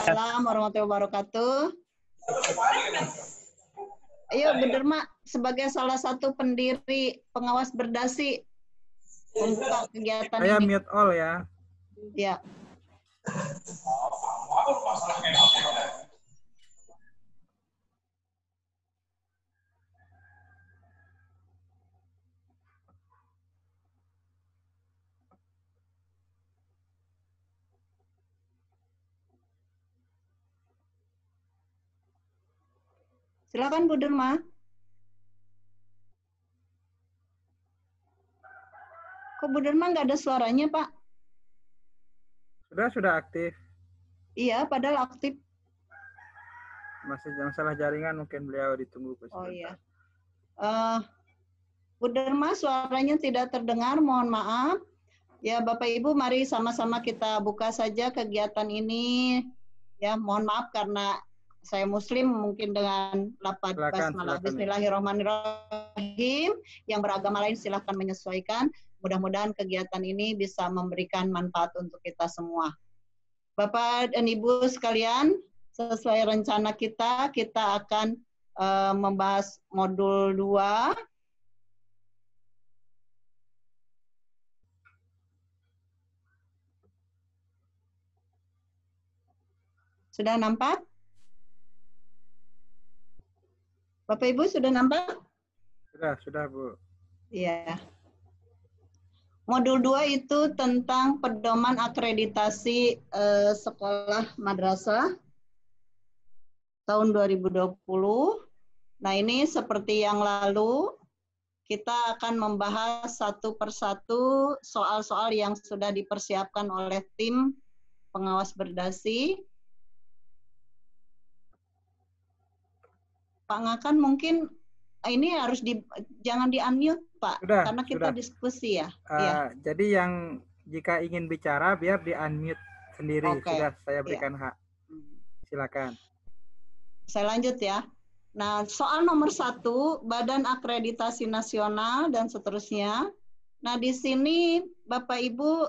Assalamualaikum warahmatullahi wabarakatuh. Ayo, Bu Derma, sebagai salah satu pendiri pengawas berdasi, membuka kegiatan Saya ini. mute all ya. Ya. Silakan Bu Derma. Kok Bu Derma nggak ada suaranya, Pak? Sudah aktif. Iya, padahal aktif. Masih masalah jaringan, mungkin beliau ditunggu. Oh iya. Bu Derma, suaranya tidak terdengar, mohon maaf. Ya, Bapak Ibu, mari sama-sama kita buka saja kegiatan ini. Ya, mohon maaf karena saya Muslim, mungkin dengan lafaz basmalah. Bismillahirrahmanirrahim. Yang beragama lain silahkan menyesuaikan. Mudah-mudahan kegiatan ini bisa memberikan manfaat untuk kita semua. Bapak dan Ibu sekalian, sesuai rencana kita akan membahas modul 2. Sudah nampak? Bapak Ibu sudah nampak? Sudah Bu. Iya. Modul 2 itu tentang pedoman akreditasi sekolah madrasah tahun 2020. Nah, ini seperti yang lalu, kita akan membahas satu persatu soal-soal yang sudah dipersiapkan oleh tim pengawas berdasi. Pak Ngakan mungkin ini harus jangan di-unmute, Pak, karena kita diskusi ya. Jadi yang jika ingin bicara biar di-unmute sendiri. Sudah saya berikan hak. Silakan. Saya lanjut ya. Nah, soal nomor 1, Badan Akreditasi Nasional dan seterusnya. Nah, di sini Bapak Ibu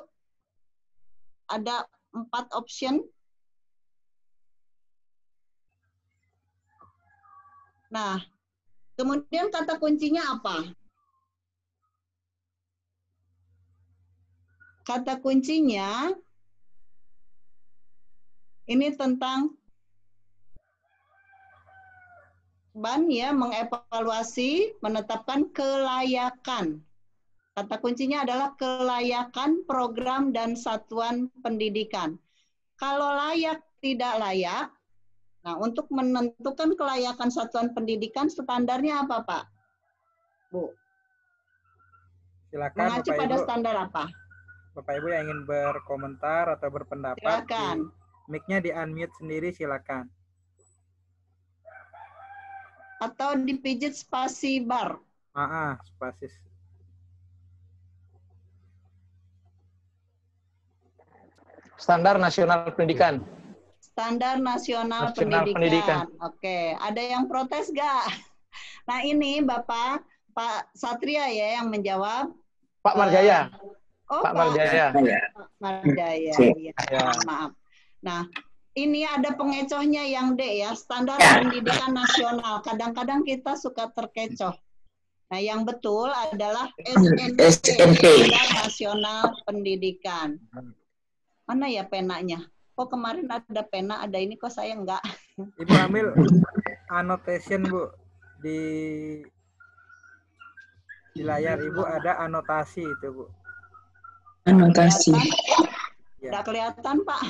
ada 4 option. Nah, kemudian kata kuncinya apa? Kata kuncinya ini tentang BAN ya, mengevaluasi, menetapkan kelayakan. Kata kuncinya adalah kelayakan program dan satuan pendidikan. Kalau layak tidak layak, nah untuk menentukan kelayakan satuan pendidikan standarnya apa, Pak? Bu. Silakan. Mengacu Bapak pada Ibu, standar apa? Bapak Ibu yang ingin berkomentar atau berpendapat, silakan. Mic-nya di-unmute sendiri, silakan. Atau dipijit spasi bar. Spasis. Standar Nasional Pendidikan. Standar Nasional Pendidikan. Oke, ada yang protes nggak? Nah ini Bapak, Pak Satria ya yang menjawab. Pak Marjaya. Pak Marjaya. Pak Marjaya, ya. Maaf. Nah, ini ada pengecohnya yang D ya, Standar Pendidikan Nasional. Kadang-kadang kita suka terkecoh. Nah, yang betul adalah SNP, Standar Nasional Pendidikan. Mana ya penanya? Kok kemarin ada pena, ada ini kok saya enggak? Ibu ambil annotation, Bu. Di layar Ibu ada anotasi itu, Bu. Anotasi. Enggak kelihatan, Pak.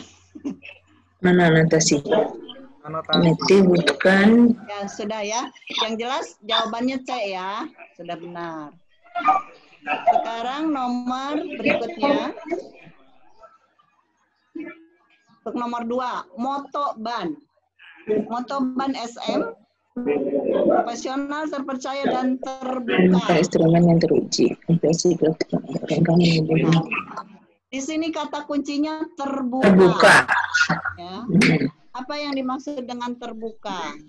Mana anotasi? Anotasi. Bukan. Ya, sudah ya. Yang jelas jawabannya C ya. Sudah benar. Sekarang nomor berikutnya. Untuk nomor 2, Moto BAN. Moto BAN SM, profesional, terpercaya, dan terbuka. Instrumen yang teruji. Di sini kata kuncinya terbuka. Terbuka. Ya. Apa yang dimaksud dengan terbuka?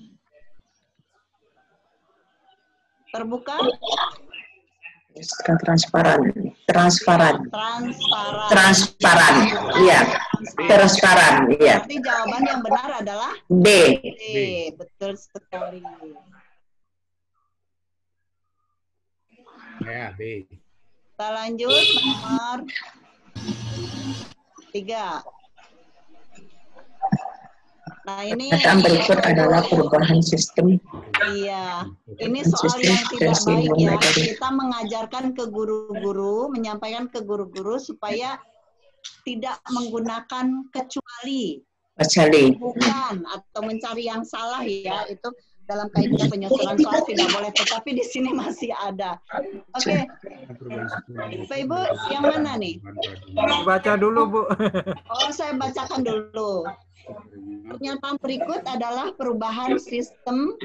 Terbuka? Transparan. Iya. Transparan. Iya. Berarti jawaban yang benar adalah D. Betul sekali. Ya, B. Kita lanjut nomor 3. Nah, ini Pernyataan berikut adalah perubahan sistem. Iya, ini soal yang tidak baik ya. Kita mengajarkan ke guru-guru, menyampaikan ke guru-guru supaya tidak menggunakan kecuali, bukan, atau mencari yang salah ya. Itu dalam kaidah penyusunan soal tidak boleh, tetapi di sini masih ada. Oke. Bapak Ibu, yang mana nih? Baca dulu, Bu. Oh, saya bacakan dulu. Pernyataan berikut adalah perubahan sistem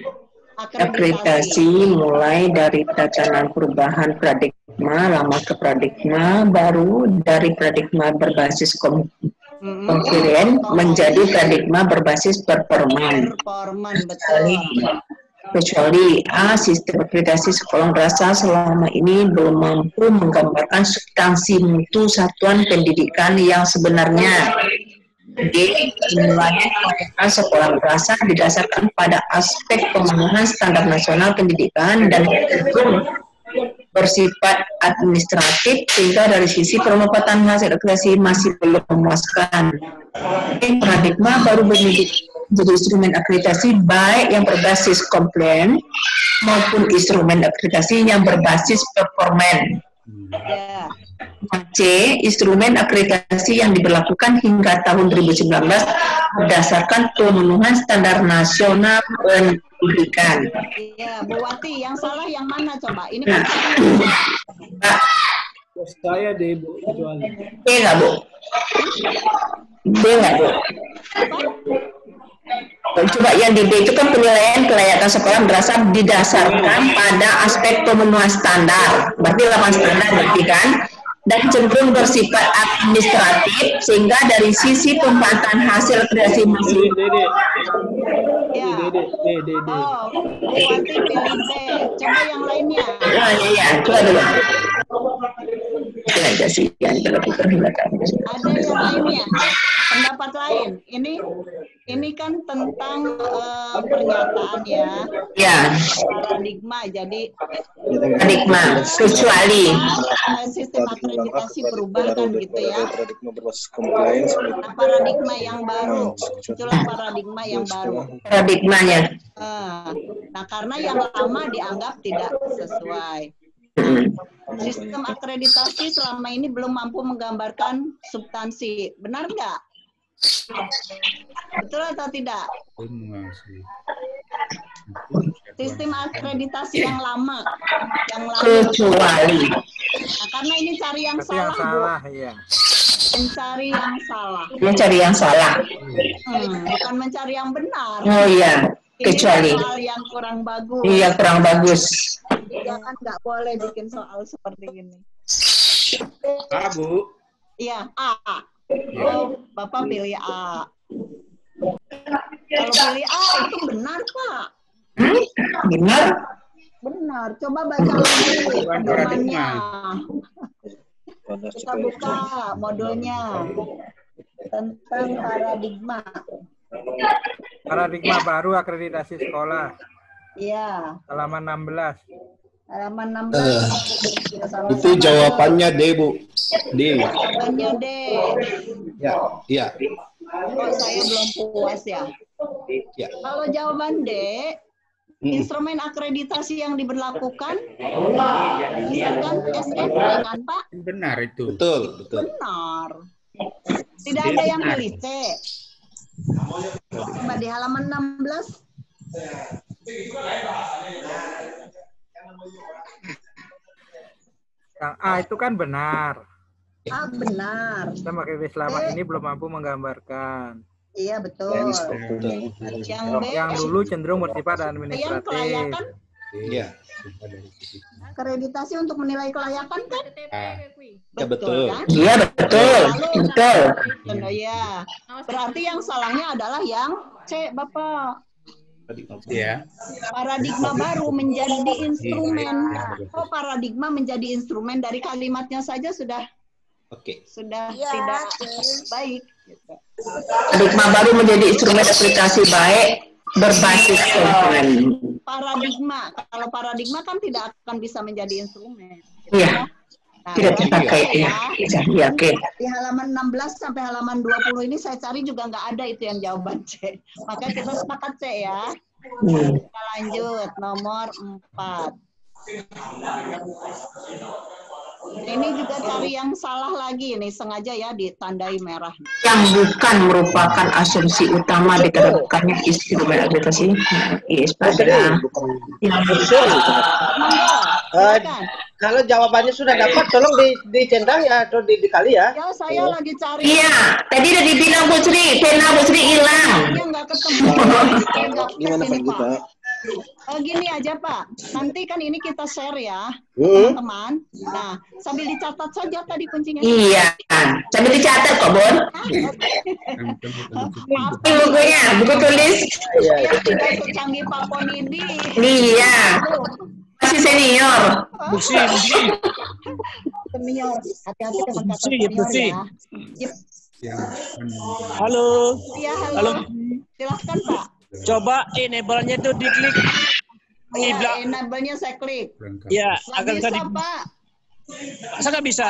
akreditasi mulai dari tatanan perubahan paradigma lama ke paradigma baru, dari paradigma berbasis konkuren menjadi paradigma berbasis performan. Kecuali A, sistem akreditasi sekolah rasa selama ini belum mampu menggambarkan substansi mutu satuan pendidikan yang sebenarnya. D, penilaian kualitas sekolah rasa didasarkan pada aspek pemenuhan standar nasional pendidikan dan bersifat administratif sehingga dari sisi penempatan hasil akreditasi masih belum memuaskan. Paradigma baru menjadi instrumen akreditasi baik yang berbasis komplain maupun instrumen akreditasi yang berbasis performan. C, instrumen akreditasi yang diberlakukan hingga tahun 2019 berdasarkan pemenuhan standar nasional pendidikan. Iya, Bu Wati, yang salah yang mana coba? Ini Saya D, Bu, kecuali. D nggak, Bu? D nggak, Bu? Coba yang di B itu kan penilaian kelayakan sekolah berasal didasarkan pada aspek pemenuhan standar. Berarti 8 standar berarti kan? Dan cenderung bersifat administratif sehingga dari sisi pemanfaatan hasil akreditasi masih. Ya. Oh, Bu Wati pilih B. Coba yang lainnya. Iya, coba dulu. Akreditasi yang dilakukan hingga tahun 2019. Ada yang lainnya? Pendapat lain? Ini kan tentang pernyataan ya. Ya. Paradigma. Jadi paradigma kecuali sistem akreditasi berubah kan gitu ya. Paradigma berbasis compliance. Nah, paradigma yang baru. Itulah paradigma yang baru. Paradigmanya. Nah, karena yang lama dianggap tidak sesuai. Sistem akreditasi selama ini belum mampu menggambarkan substansi. Benar nggak? Betul atau tidak? Sistem akreditasi yang lama. Kecuali. Nah, karena ini cari yang salah, Bu. Ya. Mencari yang salah. Mencari yang salah. Bukan mencari yang benar. Oh iya, kecuali. Ini soal yang kurang bagus. Iya, kurang bagus. Jangan nggak boleh bikin soal seperti ini. A, Bu. Iya, A. Oh, Bapak pilih A. Kalau pilih A itu benar, Pak. Benar? Benar. Coba baca lagi pedomannya. Kita buka modulnya tentang paradigma. Paradigma baru akreditasi sekolah. Iya. Halaman 16. Halaman 16. Itu jawabannya D, Bu. D. Jawabannya D. Ya, iya. Oh, saya belum puas ya. Ya. Kalau jawaban D, instrumen akreditasi yang diberlakukan berdasarkan SNP kan, Pak? Benar itu. Betul, betul. Benar. Tidak ada yang pilih C. Coba di halaman 16. Yang A itu kan benar. A benar. Sistem akreditasi selama ini belum mampu menggambarkan. Iya, betul. Yang B, Yang dulu cenderung bersifat yang administratif. kelayakan, Iya. akreditasi untuk menilai kelayakan kan? Ya, betul. Kan? Iya, betul. Betul. Ya. Berarti yang salahnya adalah yang C, Bapak. Ya. Paradigma baru menjadi instrumen. Oh, paradigma menjadi instrumen, dari kalimatnya saja sudah sudah tidak baik. Gitu. Paradigma baru menjadi instrumen aplikasi baik berbasis komponen. Paradigma, kalau paradigma kan tidak akan bisa menjadi instrumen. Iya. Nah, Tidak dipakai ya. Iya, oke. Di halaman 16 sampai halaman 20 ini saya cari juga nggak ada itu yang jawaban C. Maka kita sepakat C ya. Kita lanjut nomor 4. Ini juga cari yang salah lagi nih, sengaja ya ditandai merah. Yang bukan merupakan asumsi utama diterapkannya instrumen aplikasi IS pada yang kalau jawabannya sudah dapat, tolong dicentang ya atau dikali ya. Ya, saya lagi cari. Iya, tadi udah dibilang Bu Sri, pena Bu Sri hilang. Dia nggak ketemu. Gimana Pak Gita? Gini aja Pak, nanti kan ini kita share ya teman-teman. Nah, sambil dicatat saja tadi kuncinya. Iya, sambil dicatat kok Bon. Bukunya, buku tulis. Ya, tidak secanggih Pak Ponidi. Iya, masih senior. Senior, hati-hati dengan kata senior ya. Halo. Iya, halo. Silakan Pak. Coba enable-nya itu diklik. Ya, enable-nya saya klik. Ya, akan bisa Pak. Saya nggak bisa.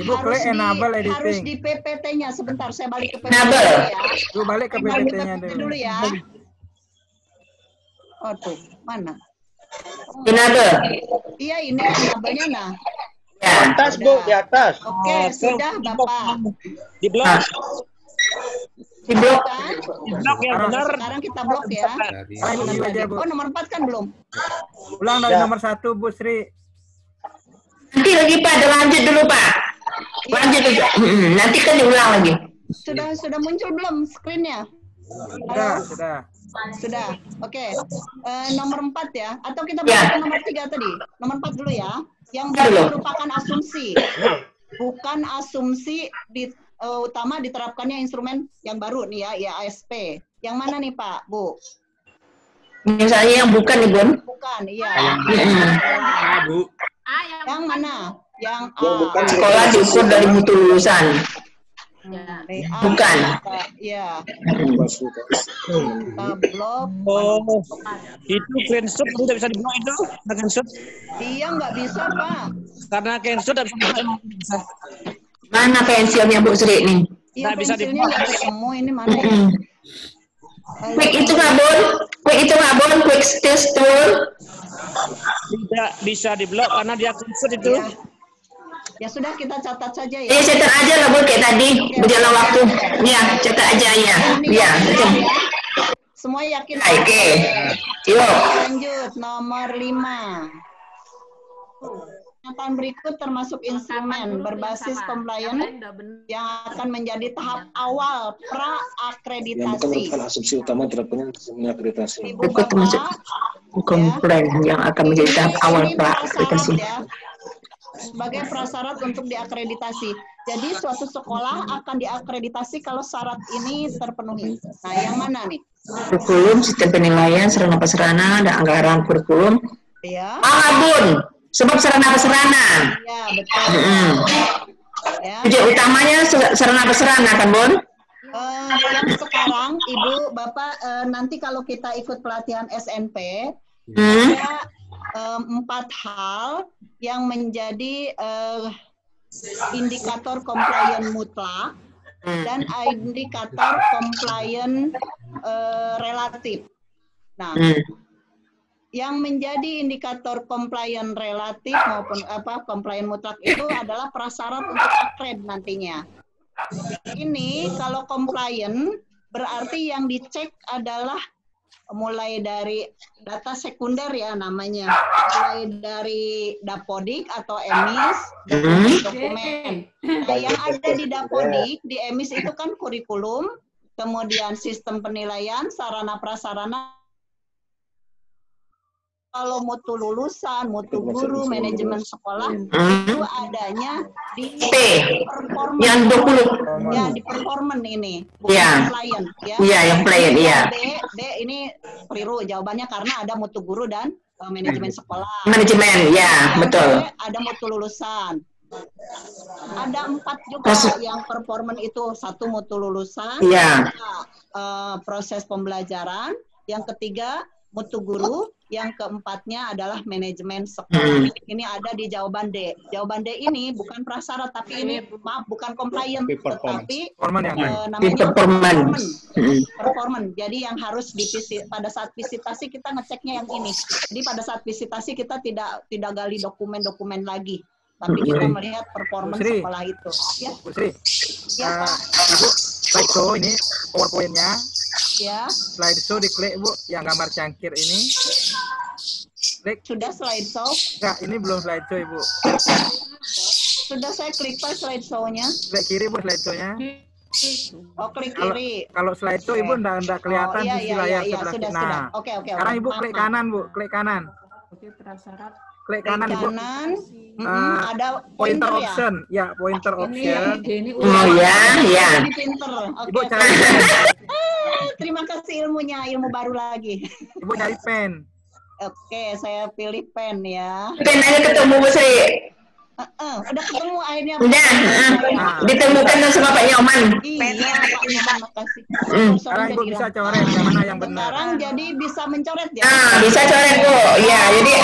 Ibu klik enable editing. Harus di PPT-nya. Sebentar, saya balik ke PPT Enable. ya. Ibu balik ke PPT-nya dulu ya. Oh tuh, mana? Enable. Iya, ini enable-nya nah. Ya. Atas Bu, di atas. Oke, sudah Bapak. Di blok. Di blok. Di blok yang benar. Sekarang kita blok ya. Oh, nomor 4 kan belum? Ulang dari nomor 1 Bu Sri. Nanti lagi Pak, lanjut dulu Pak. Lanjut dulu. Nanti kan diulang lagi. Sudah muncul belum screen-nya? Sudah. Oke. Nomor 4 ya. Atau kita balik ke nomor 3 tadi. Nomor 4 dulu ya. Yang merupakan asumsi. Bukan asumsi utama diterapkannya instrumen yang baru nih ya, IASP. Yang mana nih Pak, Bu? Misalnya yang bukan nih Bun. Bukan, iya. Bu. Yang mana? Yang sekolah diukur dari mutu lulusan. Bukan. Iya. Blok. Oh, itu screenshot tidak bisa diblok itu? Screenshot? Iya, nggak bisa Pak. Karena screenshot tidak bisa. Mana pensilnya Bu Sri nih? Iya, pensilnya nggak ketemu. Ini mana ya? Quick itu nggak Bun? Quick test tool. Tidak bisa diblok karena dia screenshot itu. Ya sudah, kita catat saja ya. Ya catat aja lah Bu, kayak tadi berjalan waktu. Ya catat aja ya. Ya. Semua yakin? Oke. Yuk. Lanjut nomor 5. Pernyataan berikut termasuk instrumen berbasis compliance yang akan menjadi tahap awal pra-akreditasi. Bukan asumsi utama terapkannya instrumen akreditasi. Berikut termasuk komplain yang akan menjadi tahap awal pra-akreditasi. Sebagai prasyarat untuk diakreditasi. Jadi suatu sekolah akan diakreditasi kalau syarat ini terpenuhi. Nah, yang mana nih? Kurikulum, sistem penilaian, sarana prasarana, dan anggaran kurikulum. Ya. Bun. Sebab sarana prasarana. Ya, betul. Ya. Tujuan utamanya sarana prasarana kan, Bun? Yang sekarang, Ibu, Bapak, nanti kalau kita ikut pelatihan SNP, ada 4 hal yang menjadi indikator komplain mutlak dan indikator komplain relatif. Nah, yang menjadi indikator komplain relatif maupun komplain mutlak itu adalah prasyarat untuk akred nantinya. Ini kalau komplain berarti yang dicek adalah mulai dari data sekunder ya namanya, mulai dari Dapodik atau EMIS, dokumen. Nah, yang ada di Dapodik, di EMIS itu kan kurikulum, kemudian sistem penilaian, sarana prasarana, kalau mutu lulusan, mutu guru, manajemen sekolah, itu adanya di performance. Yang 20. Ya, di performance ini, bukan ya. client. Ya. Iya, yang client, iya. B ini keliru jawabannya karena ada mutu guru dan manajemen sekolah. Manajemen, ya, betul. Ada mutu lulusan. Ada 4 juga yang performan itu, 1 mutu lulusan, ya. Proses pembelajaran, yang ketiga mutu guru, yang keempatnya adalah manajemen sekolah. Ini ada di jawaban D. Jawaban D ini bukan prasyarat, tapi ini maaf bukan compliant, tetapi namanya performance. Jadi yang harus pada saat visitasi kita ngeceknya yang ini. Jadi pada saat visitasi kita tidak gali dokumen-dokumen lagi, tapi kita melihat performance sekolah itu. Ya, Bu Sri. Ya, Pak. Ibu, slideshow ini PowerPoint-nya. Ya. Slideshow diklik Bu, yang gambar cangkir ini. Klik. Sudah slideshow? Enggak, ini belum slideshow Ibu. Sudah saya klik Pak slideshow-nya. Klik kiri Bu slideshow-nya. Oh, klik kiri. Kalau slideshow Ibu enggak kelihatan di layar sebelah sudah, kiri. Nah, oke. Sekarang Ibu klik kanan Bu, klik kanan. Oke, prasyarat. Klik kanan Ibu. Ada pointer ya? option. Ya, pointer option. Oh ya, ya. Pinter. Ibu Oke. cari pen. Terima kasih ilmunya, ilmu baru lagi. Ibu cari pen. Oke, saya pilih pen ya. Pen aja ketemu Bu Sri. Udah ketemu akhirnya. Udah, ditemukan sama Pak Nyoman. Iya, Pak Nyoman, makasih. Sekarang Ibu bisa coret yang mana yang benar. Sekarang jadi bisa mencoret ya? Bisa coret Bu. Ya, jadi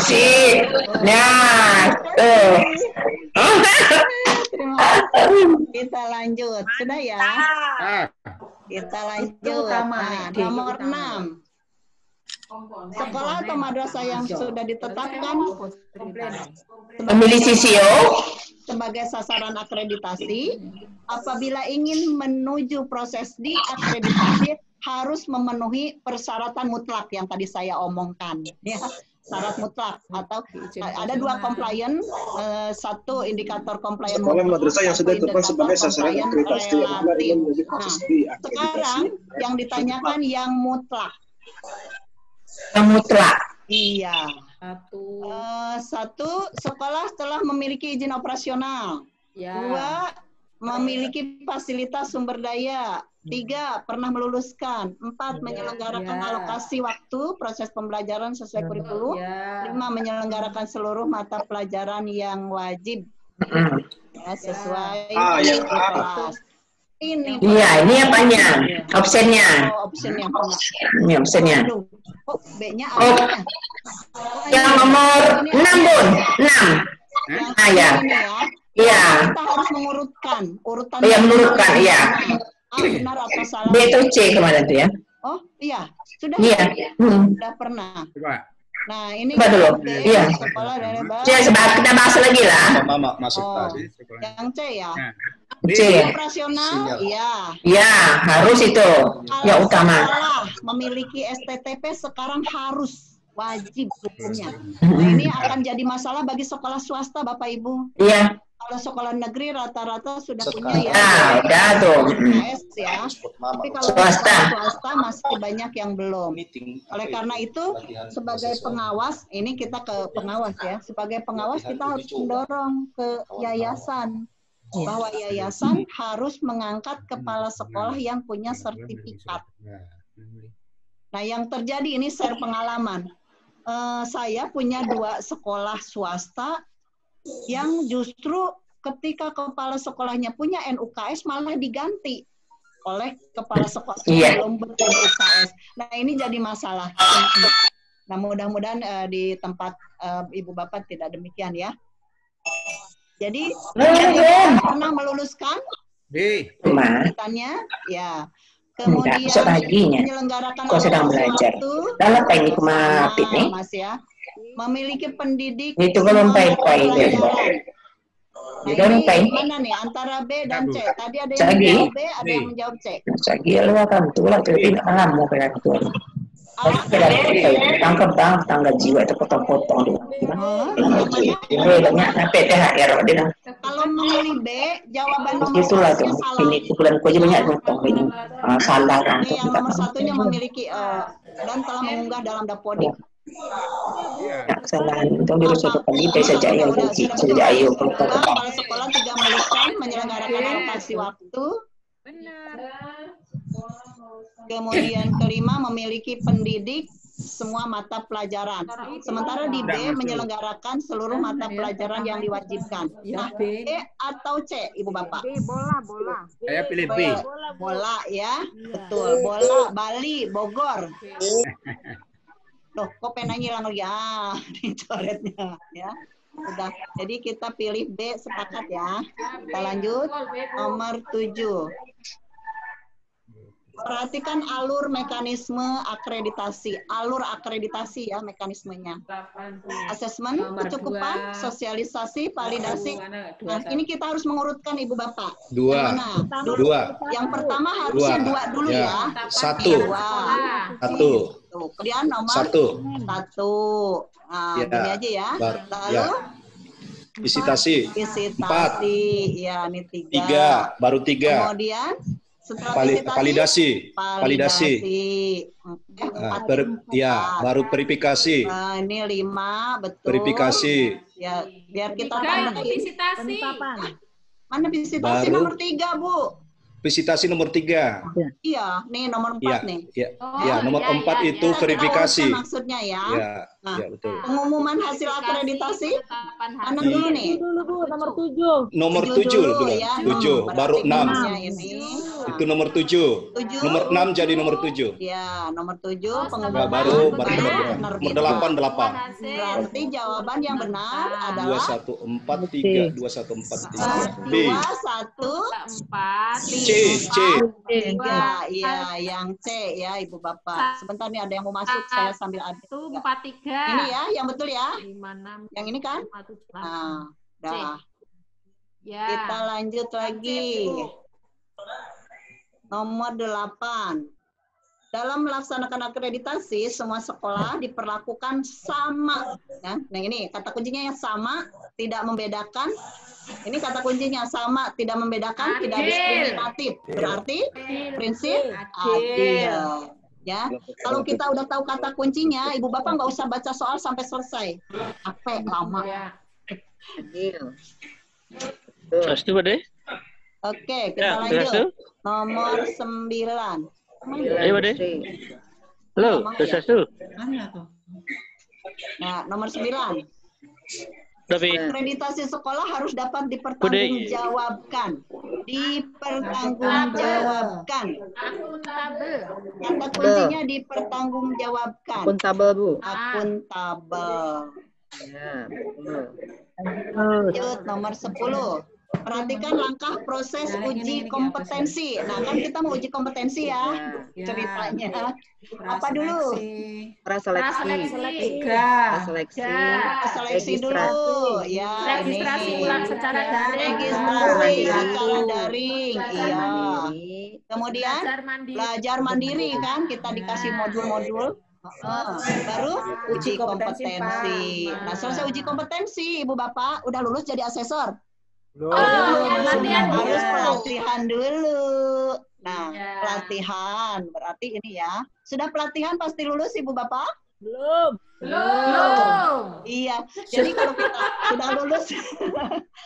sih. Nah, tuh. Terima kasih. Kita lanjut. Sudah ya? Kita lanjut. Nah, nomor 6. Sekolah atau madrasah yang sudah ditetapkan memilih CCO sebagai sasaran akreditasi, apabila ingin menuju proses diakreditasi harus memenuhi persyaratan mutlak yang tadi saya omongkan, ya, syarat mutlak atau ada 2 compliant, 1 indikator compliant sekolah madrasah yang sudah ditetapkan sebagai sasaran akreditasi. Nah, sekarang yang ditanyakan yang mutlak. Yang mutlak. Iya. 1 sekolah telah memiliki izin operasional. 2 memiliki fasilitas sumber daya. 3 pernah meluluskan. 4 menyelenggarakan alokasi waktu proses pembelajaran sesuai kurikulum. 5 menyelenggarakan seluruh mata pelajaran yang wajib sesuai kelas. Ini. Iya, ini apanya? Optionnya. Optionnya. Ini optionnya. Oh, B-nya ada. Yang nomor 6, Bun. 6. Ya. Iya. Kita harus mengurutkan urutan. Iya, menurutkan, iya. Benar atau salah? B atau C kemarin tuh ya? Oh, iya. Sudah. Iya. Sudah pernah. Coba. Nah, ini coba dulu. Iya. Sekolah dari kita bahas lagi lah. Masuk tadi. Yang C ya. C. Operasional, iya. Iya, harus itu. Yang utama. Sekolah memiliki STTP sekarang harus wajib hukumnya. Nah, ini akan jadi masalah bagi sekolah swasta, Bapak Ibu. Iya. Kalau sekolah negeri rata-rata sudah punya ya. Udah tuh. Ya. Tapi kalau swasta masih banyak yang belum. Oleh karena itu, sebagai pengawas, ini kita ke pengawas ya. Sebagai pengawas kita harus mendorong ke yayasan. Bahwa yayasan harus mengangkat kepala sekolah yang punya sertifikat. Nah, yang terjadi ini share pengalaman. Saya punya 2 sekolah swasta yang justru ketika kepala sekolahnya punya NUKS malah diganti oleh kepala sekolah yang belum ber-NUKS. Nah, ini jadi masalah. Nah, mudah-mudahan di tempat Ibu Bapak tidak demikian ya. Jadi, pernah meluluskan? Tanya, ya. Kemudian menyelenggarakan sedang belajar. Dalam apa ini kemapit nih? Mas ya. Memiliki pendidik. Itu belum pai-pai. Mana nih antara B dan C? Tadi ada yang menjawab B, ada yang menjawab C. Lagi lu akan tulah tidak paham mau kayak gitu. Tangkap tangga jiwa itu potong-potong dulu. Banyak sampai THR dia. Kalau memilih B, jawaban nomor itulah tuh. salah. Ini bulan aja banyak potong ini. Salah kan. Ini yang nomor 1-nya memiliki dan telah mengunggah dalam Dapodik. Kesalahan itu dirus satu kali saja ya saja ayo kepala sekolah 3 meluluskan menyelenggarakan alokasi waktu. Kemudian kelima, memiliki pendidik semua mata pelajaran. Sementara di B, menyelenggarakan seluruh mata pelajaran yang diwajibkan. Nah, B atau C, Ibu Bapak? B, bola. Saya pilih B. Bola ya, betul. Bola, Bali, Bogor. Loh, kok penanya hilang lagi? Ah, dicoretnya ya. Udah, jadi kita pilih B, sepakat ya. Kita lanjut, nomor 7. Perhatikan alur mekanisme akreditasi. Alur akreditasi ya mekanismenya. Asesmen, kecukupan, sosialisasi, validasi. Nah, ini kita harus mengurutkan Ibu Bapak. Dua. Yang pertama harusnya dua dulu ya. Satu. Kemudian nomor satu. Nah, gini aja ya. Lalu visitasi. 4. Ya, ini 3. Baru 3. Kemudian setelah validasi. Baru verifikasi. Ini 5, betul. Verifikasi. Ya, biar kita tandain. Visitasi. Mana visitasi nomor 3, Bu? Visitasi nomor 3. Iya, nih nomor 4 nih. Nomor 4 itu verifikasi. Maksudnya ya. Nah, betul. Pengumuman hasil akreditasi mana dulu nih? Nomor 7 ya. 7, baru 6. Ini. Itu nomor 7. Nomor 6 jadi nomor 7. Ya, nomor 7 pengumuman. Baru nomor 8. Berarti jawaban yang benar adalah 2143. 2143. B. 2143. C. Iya, yang C ya Ibu Bapak. Sebentar nih ada yang mau masuk, saya sambil aduk. 43. Ini ya, yang betul ya. 56. Yang ini kan? Nah, dah. Ya. Kita lanjut lagi. Nomor 8. Dalam melaksanakan akreditasi, semua sekolah diperlakukan sama. Ya. Nah ini kata kuncinya yang sama, tidak membedakan. Ini kata kuncinya sama, tidak membedakan, tidak diskriminatif. Berarti prinsip adil. Ya, kalau kita udah tahu kata kuncinya, Ibu Bapak nggak usah baca soal sampai selesai. Apa lama? Adil. Oke, kita lanjut. Nomor 9. Ayo, Bade. Halo, Nah, nomor 9. Tapi akreditasi sekolah harus dapat dipertanggungjawabkan. Dipertanggungjawabkan. Kata kuncinya dipertanggungjawabkan. Akuntabel, Bu. Akuntabel. Ya, Lanjut nomor 10. Perhatikan langkah proses uji kompetensi. Nah, kan kita mau uji kompetensi ya, ceritanya. Apa dulu? Praseleksi dulu. Ya, registrasi ulang secara daring. Registrasi secara daring. Iya. Kemudian belajar mandiri kan, kita dikasih modul-modul. Baru uji kompetensi. Nah, selesai uji kompetensi, Ibu Bapak, udah lulus jadi asesor. Harus pelatihan dulu. Nah, pelatihan berarti ini ya. Sudah pelatihan pasti lulus Ibu Bapak? Belum. Iya. Jadi kalau kita sudah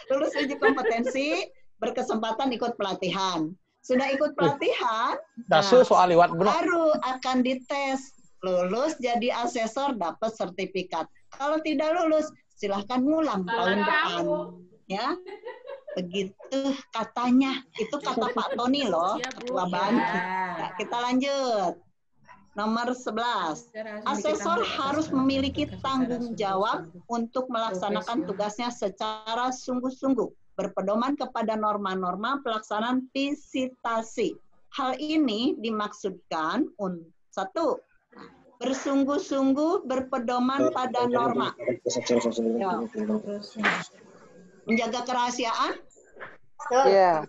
lulus uji kompetensi, berkesempatan ikut pelatihan. Sudah ikut pelatihan, baru akan dites. Lulus jadi asesor, dapat sertifikat. Kalau tidak lulus, silahkan ngulang tahun depan. Ya, begitu katanya. Itu kata Pak Tony loh, Ketua BAN. Nah, kita lanjut. Nomor 11. Asesor harus memiliki tanggung jawab untuk melaksanakan tugasnya secara sungguh-sungguh, berpedoman kepada norma-norma pelaksanaan visitasi. Hal ini dimaksudkan untuk 1. Bersungguh-sungguh berpedoman pada norma. Menjaga kerahasiaan? Iya.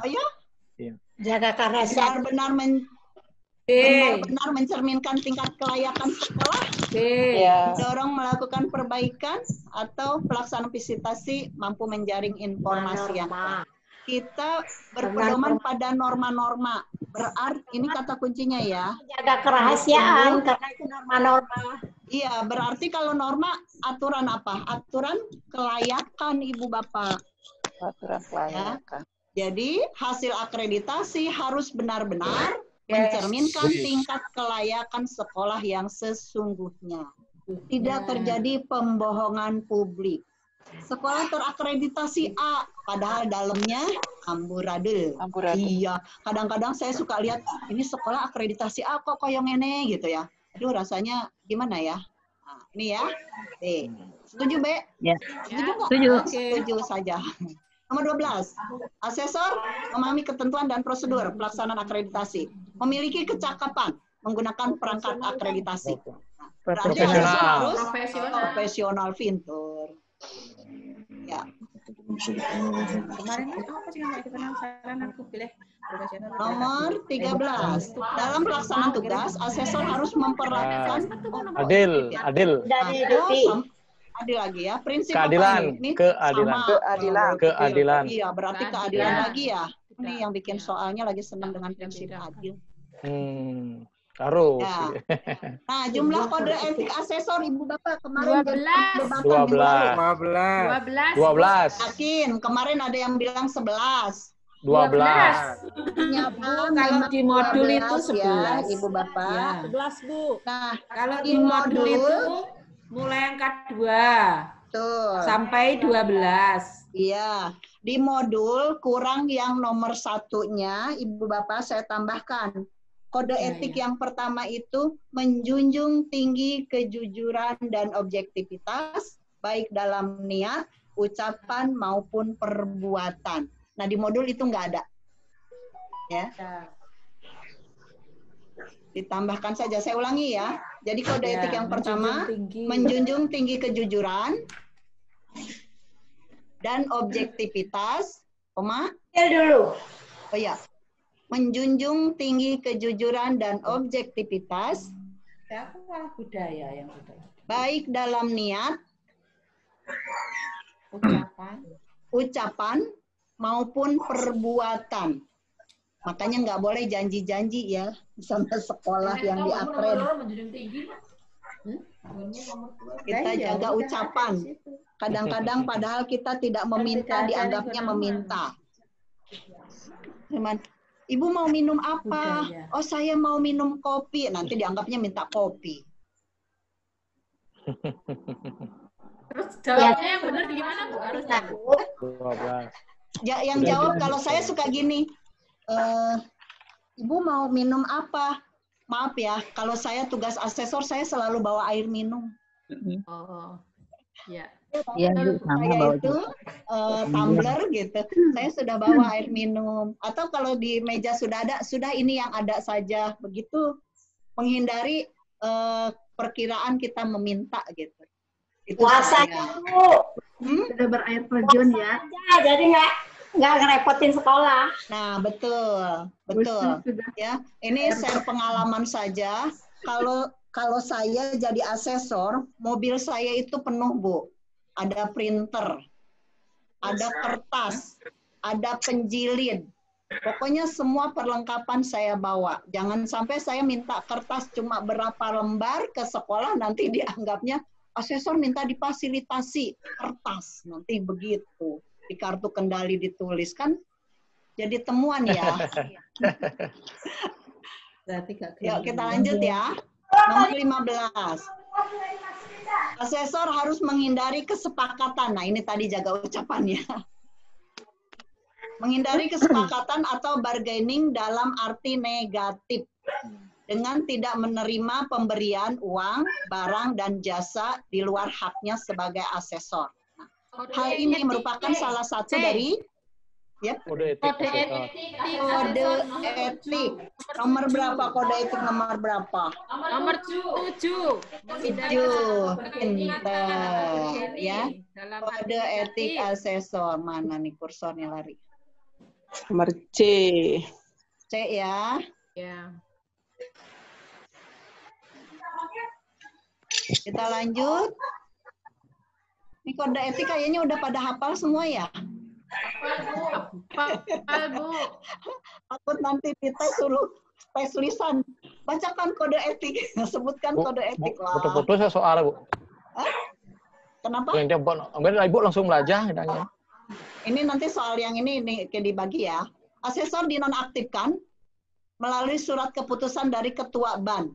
Ayo. Jaga kerahasiaan. Benar-benar mencerminkan tingkat kelayakan sekolah. Dorong melakukan perbaikan atau pelaksanaan visitasi mampu menjaring informasi yang baik. Kita berpedoman pada norma-norma. Berarti ini kata kuncinya ya. Jaga kerahasiaan karena itu norma-norma. Iya, berarti kalau norma aturan apa? Aturan kelayakan Ibu Bapak. Aturan kelayakan. Jadi hasil akreditasi harus benar-benar mencerminkan tingkat kelayakan sekolah yang sesungguhnya. Tidak terjadi pembohongan publik. Sekolah terakreditasi A, padahal dalamnya amburadul. Iya, kadang-kadang saya suka lihat ini sekolah akreditasi A kok koyong ini gitu ya. Aduh, rasanya gimana ya? Nah, ini ya. B. Setuju, B? Ya. Setuju nggak? Setuju. Setuju saja. Nomor 12, asesor memahami ketentuan dan prosedur pelaksanaan akreditasi. Memiliki kecakapan menggunakan perangkat akreditasi. Berarti asesor harus profesional, pintur. Ya. Kemarin apa sih yang kita saran aku pilih profesional. Nomor 13. Dalam pelaksanaan tugas, asesor harus memperlakukan adil. Adil lagi ya. Prinsip keadilan, apa ini? Keadilan. Iya, berarti keadilan lagi ya. Ini yang bikin soalnya lagi senang dengan prinsip adil. Harus. Ya. Nah, jumlah kode etik asesor Ibu Bapak kemarin 12. Yakin, kemarin ada yang bilang 11. 12. Kalau di modul itu 11. Ya, Ibu Bapak. Ya. 11, Bu. Nah, kalau di modul itu mulai angka 2 sampai 12. Iya, di modul kurang yang nomor 1-nya, Ibu Bapak saya tambahkan. Kode etik yang pertama itu menjunjung tinggi kejujuran dan objektivitas, baik dalam niat, ucapan, maupun perbuatan. Nah, di modul itu nggak ada. Ya. Ditambahkan saja, saya ulangi ya. Jadi kode etik yang pertama, menjunjung tinggi kejujuran dan objektivitas, dulu. Oh ya, menjunjung tinggi kejujuran dan objektivitas, aku malah budaya yang baik dalam niat, ucapan maupun perbuatan. Makanya nggak boleh janji-janji ya sama sekolah yang diakred. Kita jaga ucapan. Kadang-kadang padahal kita tidak meminta, dianggapnya meminta. Ibu mau minum apa? Oh, saya mau minum kopi. Nanti dianggapnya minta kopi. Terus jawabnya yang benar gimana, Bu? Harusnya, Bu. Ya, yang jawab kalau saya suka gini. Ibu mau minum apa? Maaf ya, kalau saya tugas asesor, saya selalu bawa air minum. Oh, ya. Iya, Saya itu tumbler gitu. Saya sudah bawa air minum. Atau kalau di meja sudah ada, sudah ini yang ada saja. Begitu menghindari perkiraan kita meminta gitu. Itu puasanya, Bu. Sudah berair terjun ya. Jadi nggak ngerepotin sekolah. Nah, betul. Ya, ini share pengalaman saja. Kalau saya jadi asesor, mobil saya itu penuh, Bu. Ada printer, ada kertas, ada penjilid. Pokoknya semua perlengkapan saya bawa. Jangan sampai saya minta kertas cuma berapa lembar ke sekolah, nanti dianggapnya asesor minta difasilitasi kertas. Nanti begitu. Di kartu kendali ditulis kan jadi temuan ya. Yuk kita lanjut ya. Nomor 15. Asesor harus menghindari kesepakatan. Nah, ini tadi jaga ucapannya. Menghindari kesepakatan atau bargaining dalam arti negatif. Dengan tidak menerima pemberian uang, barang, dan jasa di luar haknya sebagai asesor. Nah, hal ini merupakan salah satu dari kode etik. Nomor berapa kode etik? Nomor berapa? Nomor 7. Pinter. Ya. Kode etik asesor. Mana nih kursornya lari? Nomor C. C ya. Ya. Kita lanjut. Ini kode etik kayaknya udah pada hafal semua ya? Hafal, Bu. Takut nanti kita suruh tes tulisan. Bacakan kode etik. Sebutkan kode etik. Foto-foto saya soal, Bu. Hah? Kenapa? Yang dia Ibu langsung belajar. Ini nanti soal yang ini dibagi ya. Asesor dinonaktifkan melalui surat keputusan dari Ketua BAN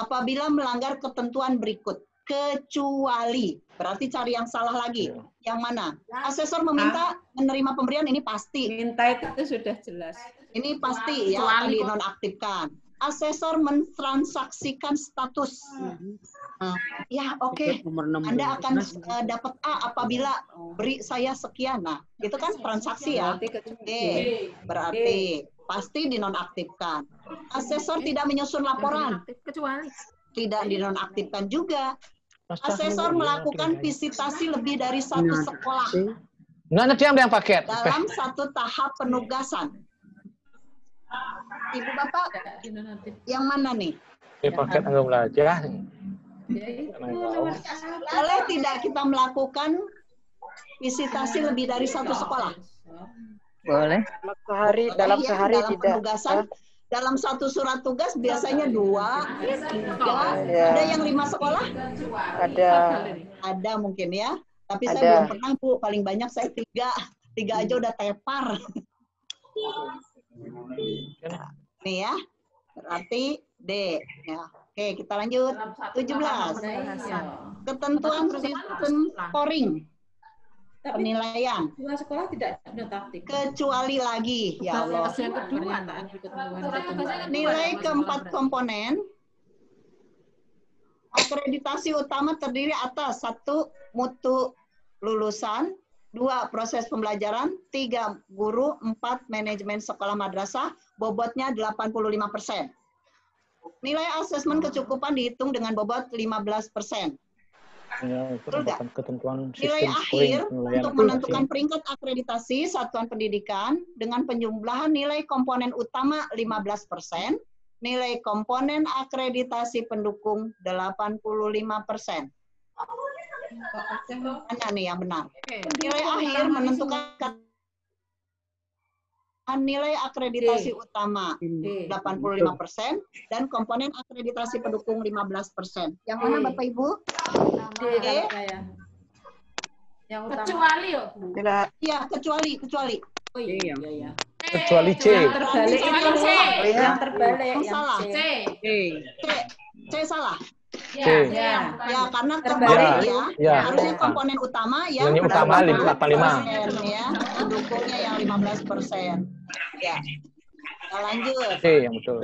apabila melanggar ketentuan berikut. Kecuali, berarti cari yang salah lagi. Yang mana? Asesor meminta menerima pemberian, ini pasti. Minta itu sudah jelas. Ini pasti ya, akan dinonaktifkan. Asesor mentransaksikan status. Ya oke, Anda akan dapat A apabila beri saya sekian. Nah, itu kan transaksi ya. Berarti pasti dinonaktifkan. Asesor tidak menyusun laporan. Kecuali. Tidak dinonaktifkan juga. Asesor melakukan visitasi lebih dari satu sekolah. Nggak nanti yang paket. Dalam satu tahap penugasan. Ibu Bapak, yang mana nih? Paket enggak belajar. Boleh tidak kita melakukan visitasi lebih dari satu sekolah? Boleh. Sehari, dalam sehari dalam tidak. Penugasan, dalam satu surat tugas biasanya 2, 3, ada yang 5 sekolah? Ada mungkin ya. Tapi saya belum pernah Bu, paling banyak saya 3 aja udah tepar. Nih ya, berarti D. Ya. Oke, kita lanjut. 17. Ketentuan sistem scoring. Penilaian. Sekolah tidak dinonaktifkan. Kecuali lagi, ya Allah. Nilai keempat komponen. Akreditasi utama terdiri atas 1. Mutu lulusan, 2. Proses pembelajaran, 3. Guru, 4. Manajemen sekolah madrasah, bobotnya 85%. Nilai asesmen kecukupan dihitung dengan bobot 15%. Ya, itu ketentuan nilai sistem akhir penilaian untuk menentukan peringkat akreditasi satuan pendidikan dengan penjumlahan nilai komponen utama 15%, nilai komponen akreditasi pendukung 85%. Mana nih yang benar? Nilai akhir menentukan nilai akreditasi utama 85% dan komponen akreditasi pendukung 15%. Yang mana Bapak Ibu? Yang kecuali ya, Bu. Iya, kecuali. Oh iya, iya. Kecuali C. Yang terbalik itu C. Yang terbalik yang salah. C. C salah. Ya, karena terbalik ya. Harusnya komponen utama yang utama 85%. Ya, pendukungnya yang 15%. Ya. Kita lanjut. C yang betul.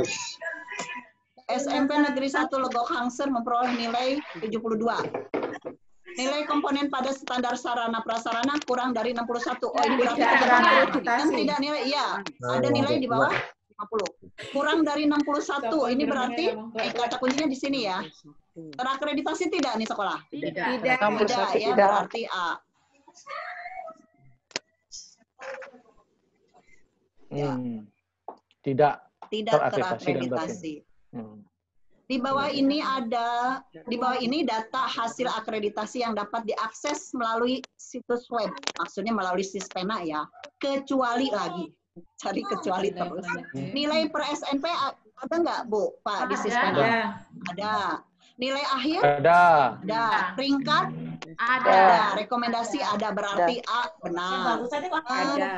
SMP Negeri 1 Legok Hangser memperoleh nilai 72. Nilai komponen pada standar sarana prasarana kurang dari 61. Oh, ini berarti tidak nilai. Iya, ada nilai di bawah 50. Kurang dari 61. Ini berarti kata kuncinya di sini ya. Terakreditasi tidak nih sekolah? Tidak ya, berarti A. Tidak terakreditasi. Di bawah ini data hasil akreditasi yang dapat diakses melalui situs web. Maksudnya melalui Sispena ya. Kecuali lagi. Cari kecuali terus. Nilai per SMP ada nggak Bu, Pak, di Sispena? Ada. Nilai akhir? Ada. Peringkat? Ada. Rekomendasi ada, berarti A benar.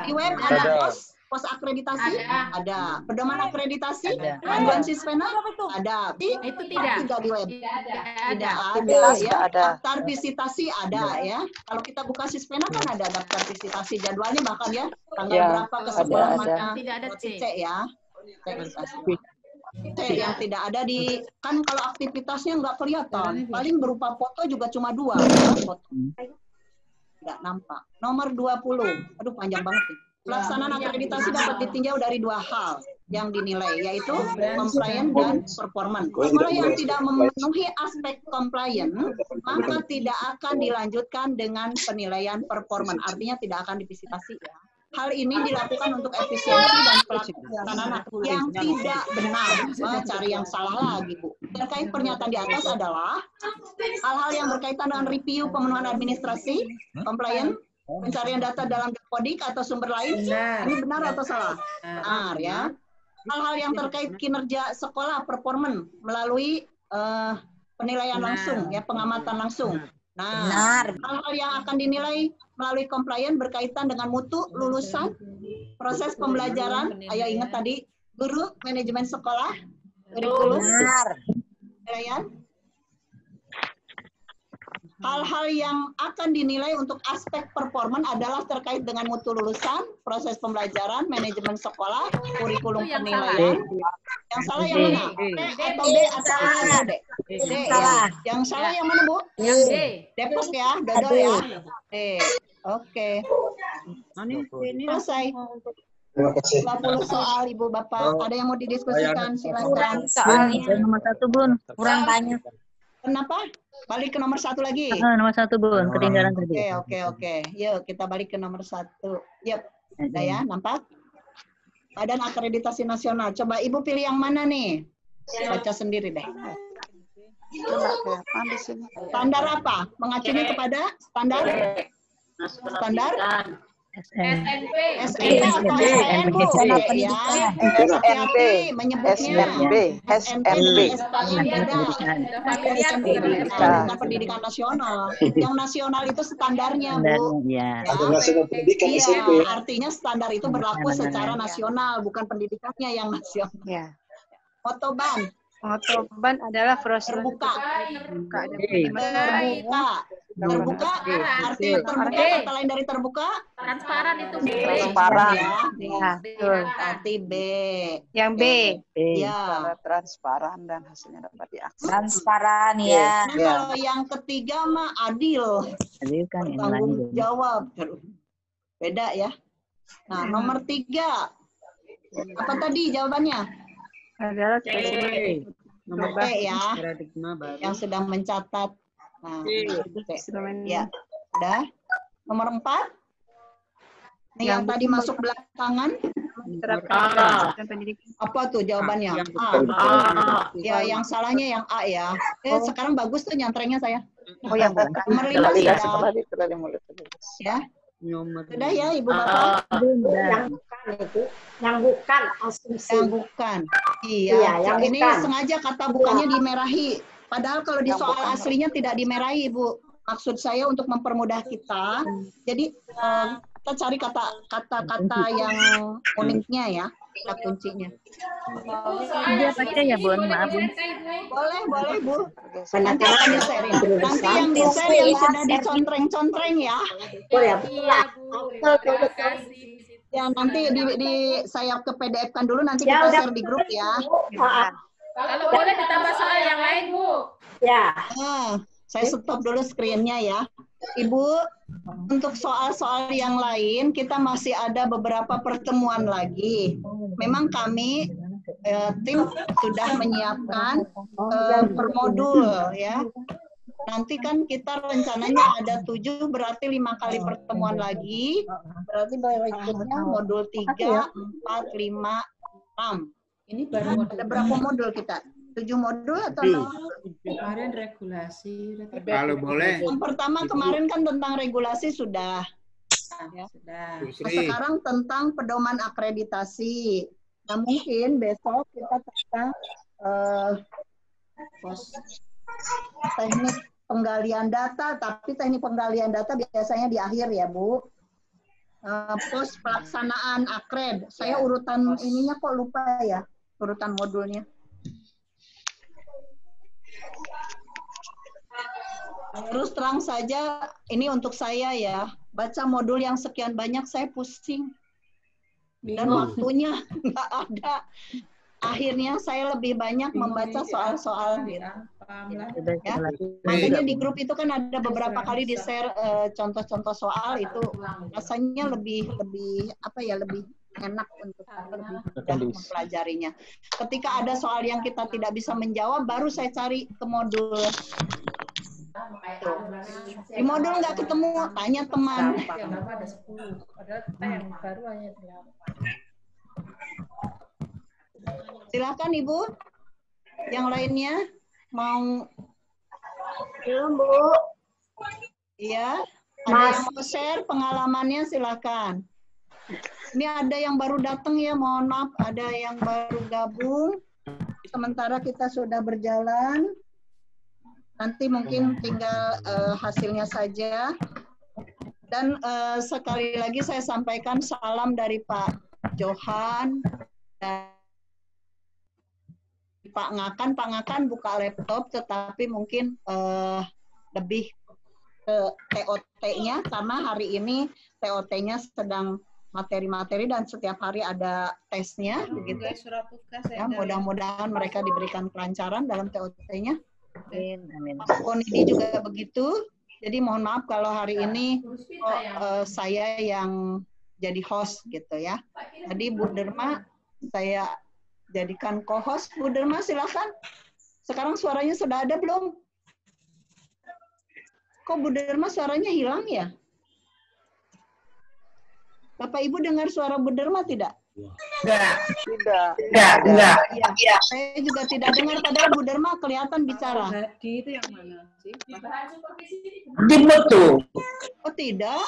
Di web ada pos akreditasi? Ada. Pedoman akreditasi? Panduan Sispena? Ada. Itu tidak. Tidak di web? Tidak ada. Ya. Daftar visitasi ada ya. Kalau kita buka Sispena kan ada daftar visitasi, jadwalnya bahkan ya. Tanggal berapa ke sekolah mana. Tidak ada C ya. C yang tidak ada di, kan kalau aktivitasnya nggak kelihatan. Paling berupa foto juga cuma 2. Foto. Nggak nampak. Nomor 20. Aduh panjang banget nih. Pelaksanaan akreditasi dapat ditinjau dari 2 hal yang dinilai, yaitu compliant dan performance. Sekolah yang tidak memenuhi aspek compliant, maka tidak akan dilanjutkan dengan penilaian performance. Artinya tidak akan divisitasi ya. Hal ini dilakukan untuk efisiensi dan pelaksanaan yang tidak benar. Cari yang salah lagi, Bu. Terkait pernyataan di atas adalah hal-hal yang berkaitan dengan review pemenuhan administrasi, compliant, pencarian data dalam Dapodik atau sumber lain. Ini benar atau salah? Benar ya. Hal-hal yang terkait kinerja sekolah, performance melalui penilaian langsung, ya, pengamatan langsung. Nah, hal-hal yang akan dinilai melalui compliance berkaitan dengan mutu lulusan, proses pembelajaran. Ayo ingat tadi, guru, manajemen sekolah, kurikulum, penilaian. Hal-hal yang akan dinilai untuk aspek performan adalah terkait dengan mutu lulusan, proses pembelajaran, manajemen sekolah, kurikulum penilaian. Yang salah yang mana? Atau D atau D? D. Yang salah yang mana, Bu? Yang D. Depok ya, Dodol ya. D. Oke. Selesai. Terima kasih. 50 soal Ibu Bapak. Ada yang mau didiskusikan? Silakan. Soalnya nomor 1 Bun, kurang banyak. Kenapa? Balik ke nomor 1 lagi. Nomor 1 Bun, ketinggalan tadi. Oke. Yuk kita balik ke nomor 1. Yuk. Udah ya, nampak? Badan Akreditasi Nasional. Coba Ibu pilih yang mana nih? Baca sendiri deh. Standar apa? Mengacunya kepada standar? Standar? SNP. SNP atau SN, Bu? Ya. Hati-hati menyebutnya. SNP. Bukan pendidikan nasional. Yang nasional itu standarnya, Bu. Ya. Nasional pendidikan SMP. Iya, artinya standar itu berlaku secara nasional, bukan pendidikannya yang nasional. Ya. Motoban. Motoban adalah proses terbuka. Terbuka, artinya terbuka, kata lain dari terbuka. Transparan itu B. Transparan. Ya, berarti B. Yang B. Ya. Transparan dan hasilnya dapat diakses. Transparan ya. Nah, kalau yang ketiga mah adil. Adil kan tanggung jawab. Beda ya. Nah, nomor 3. Apa tadi jawabannya? Adalah nomor B ya. Yang sedang mencatat. Nah, ya, udah. Nomor 4. Ini yang tadi masuk belakangan. Apa tuh jawabannya? A. Ya, yang salahnya yang A ya. Sekarang bagus tuh nyantrengnya saya. Oh ya, nomor 5 sudah. Ya. Sudah ya, Ibu Bapak. Yang bukan asumsi. Yang bukan. Iya, yang ini sengaja kata bukannya dimerahi. Padahal kalau di soal aslinya tidak dimerahi, Ibu. Maksud saya untuk mempermudah kita. Jadi kita cari kata-kata yang uniknya ya, kata kuncinya. Dia baca ya, Bun. Maaf, Bun. Boleh, Bu. Nanti akan di-share. Nanti yang di-share yang sudah dicontreng-contreng ya. Iya, Terima kasih. Ya, nanti saya ke PDF-kan dulu, nanti kita share di grup ya. Kalau boleh ditambah soal yang lain, Bu. Ya. Saya stop dulu screen-nya ya. Ibu, untuk soal-soal yang lain, kita masih ada beberapa pertemuan lagi. Memang kami, tim sudah menyiapkan per modul ya. Nanti kan kita rencananya ada 7, berarti 5 kali pertemuan lagi. Berarti berikutnya modul 3, 4, 5, 6. Ini baru ada berapa modul kita? 7 modul atau 6 modul? Kemarin regulasi. Kalau boleh. Yang pertama kemarin kan tentang regulasi sudah. Ya. Sudah. Sekarang tentang pedoman akreditasi. Nah, mungkin besok kita tentang teknik penggalian data, tapi teknik penggalian data biasanya di akhir ya, Bu. Pos pelaksanaan akred. Saya urutan ininya kok lupa ya, urutan modulnya. Terus terang saja, ini untuk saya ya, baca modul yang sekian banyak saya pusing. Dan waktunya nggak ada. Akhirnya saya lebih banyak membaca soal-soal. Ya. Makanya di grup itu kan ada beberapa kali di-share contoh-contoh soal itu. Rasanya lebih enak untuk lebih mudah mempelajarinya. Ketika ada soal yang kita tidak bisa menjawab, baru saya cari ke modul. Di modul nggak ketemu, tanya teman. Ada 10, padahal yang baru hanya 8. Silakan Ibu. Yang lainnya mau? Belum, Bu. Iya. Ada yang mau share pengalamannya, silakan. Ini ada yang baru datang ya, mohon maaf. Ada yang baru gabung. Sementara kita sudah berjalan. Nanti mungkin tinggal hasilnya saja. Dan sekali lagi saya sampaikan salam dari Pak Johan dan Pak Ngakan. Pak Ngakan buka laptop, tetapi mungkin lebih ke TOT-nya karena hari ini TOT-nya sedang materi-materi dan setiap hari ada tesnya, begitu. Ya, mudah-mudahan mereka diberikan kelancaran dalam TOT-nya. Amin. Pak Konidi juga begitu. Jadi mohon maaf kalau hari ini saya yang jadi host gitu ya. Tadi Bu Derma saya jadikan co-host. Bu Derma silakan. Sekarang suaranya sudah ada belum? Kok Bu Derma suaranya hilang ya? Bapak Ibu dengar suara Bu Derma tidak? Enggak. Enggak. Ya, saya juga tidak dengar, padahal Bu Derma kelihatan bicara. Itu yang mana sih? Di mutu. Oh tidak?